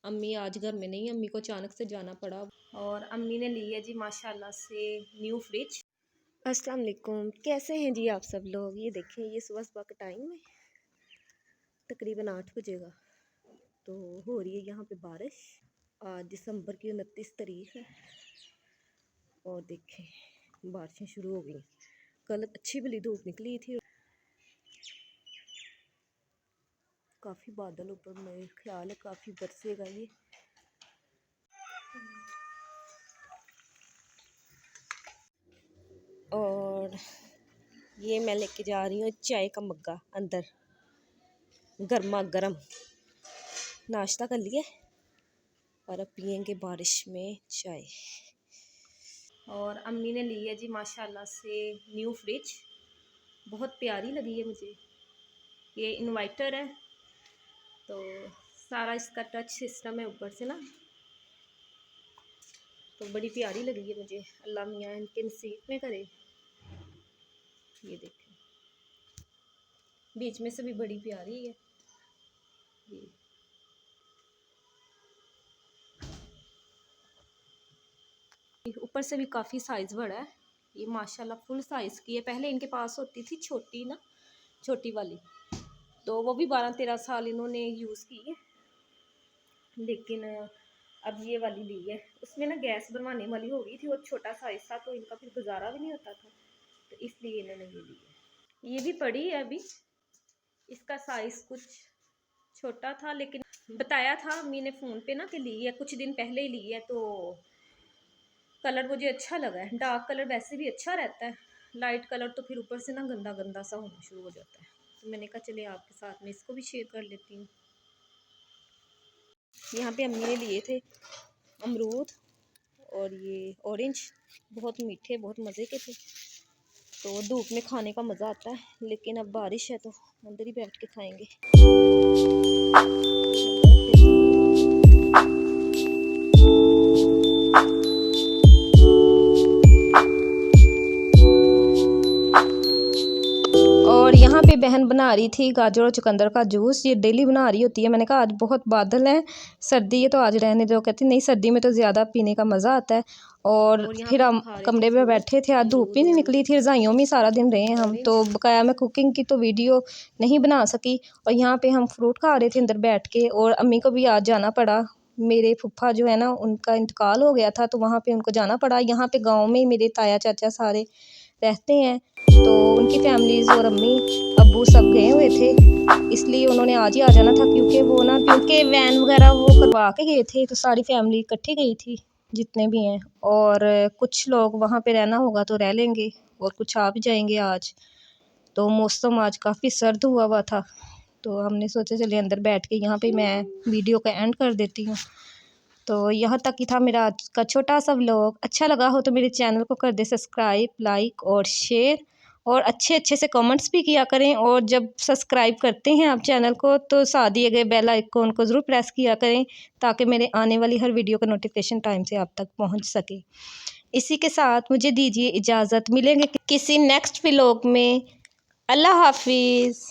अम्मी आज घर में नहीं, अम्मी को अचानक से जाना पड़ा और अम्मी ने ली है जी माशाल्लाह से न्यू फ्रिज। अस्सलाम वालेकुम, कैसे हैं जी आप सब लोग। ये देखें, ये सुबह सुबह का टाइम है, तकरीबन 8 बजे का। तो हो रही है यहाँ पे बारिश। आज दिसंबर की 29 तारीख है और देखें बारिशें शुरू हो गई। कल अच्छी भली धूप निकली थी, काफ़ी बादल ऊपर, मेरे ख्याल है काफ़ी बरसेगा ये। और ये मैं लेके जा रही हूँ चाय का मग्गा अंदर, गर्मा गर्म। नाश्ता कर लिए और अब पियेंगे बारिश में चाय। और अम्मी ने ली है जी माशाल्लाह से न्यू फ्रिज, बहुत प्यारी लगी है मुझे। ये इन्वर्टर है, तो सारा इसका टच सिस्टम है ऊपर से ना, तो बड़ी प्यारी लगी है मुझे। अल्लाह मियाँ इनके नसीब में करे। ये देखें, बीच में से भी बड़ी प्यारी है। ये ऊपर से भी काफ़ी साइज़ बड़ा है। ये माशाल्लाह फुल साइज़ की है। पहले इनके पास होती थी छोटी ना, छोटी वाली, तो वो भी 12-13 साल इन्होंने यूज़ की है, लेकिन अब ये वाली ली है। उसमें ना गैस बनवाने वाली हो गई थी और छोटा साइज़ था, तो इनका फिर गुजारा भी नहीं होता था, तो इसलिए इन्होंने ये ली है। ये भी पड़ी है अभी, इसका साइज़ कुछ छोटा था, लेकिन बताया था अम्मी ने फ़ोन पे ना कि ली है, कुछ दिन पहले ही ली है। तो कलर मुझे अच्छा लगा है। डार्क कलर वैसे भी अच्छा रहता है, लाइट कलर तो फिर ऊपर से ना गंदा गंदा सा होना शुरू हो जाता है। तो मैंने कहा चले आपके साथ में इसको भी शेयर कर लेती हूँ। यहाँ पे अम्मी ने लिए थे अमरूद और ये ऑरेंज, बहुत मीठे, बहुत मज़े के थे। तो धूप में खाने का मज़ा आता है, लेकिन अब बारिश है तो अंदर ही बैठ के खाएंगे। और यहाँ पे बहन बना रही थी गाजर और चुकंदर का जूस। ये डेली बना रही होती है। मैंने कहा आज बहुत बादल हैं, सर्दी है तो आज रहने दो। कहती नहीं, सर्दी में तो ज़्यादा पीने का मज़ा आता है। और फिर हम कमरे में बैठे थे, आज धूप ही नहीं निकली थी, रज़ाइयों में सारा दिन रहे हैं हम। तो बकाया मैं कुकिंग की तो वीडियो नहीं बना सकी। और यहाँ पे हम फ्रूट खा रहे थे अंदर बैठ के। और अम्मी को भी आज जाना पड़ा, मेरे फूफा जो है ना उनका इंतकाल हो गया था, तो वहाँ पे उनको जाना पड़ा। यहाँ पे गांव में मेरे ताया चाचा सारे रहते हैं, तो उनकी फैमिलीज़ और अम्मी अब्बू सब गए हुए थे, इसलिए उन्होंने आज ही आ जाना था। क्योंकि वैन वगैरह वो करवा के गए थे, तो सारी फैमिली इकट्ठी गई थी जितने भी हैं। और कुछ लोग वहाँ पे रहना होगा तो रह लेंगे, और कुछ आ भी जाएंगे आज। तो मौसम आज काफ़ी सर्द हुआ था, तो हमने सोचा चलिए अंदर बैठ के यहाँ पे मैं वीडियो का एंड कर देती हूँ। तो यहाँ तक ही था मेरा आज का छोटा सा व्लॉग। अच्छा लगा हो तो मेरे चैनल को कर दे सब्सक्राइब, लाइक और शेयर, और अच्छे अच्छे से कमेंट्स भी किया करें। और जब सब्सक्राइब करते हैं आप चैनल को, तो साथ दिए गए बेल आइकन को ज़रूर प्रेस किया करें, ताकि मेरे आने वाली हर वीडियो का नोटिफिकेशन टाइम से आप तक पहुंच सके। इसी के साथ मुझे दीजिए इजाज़त, मिलेंगे किसी नेक्स्ट व्लॉग में। अल्लाह हाफिज़।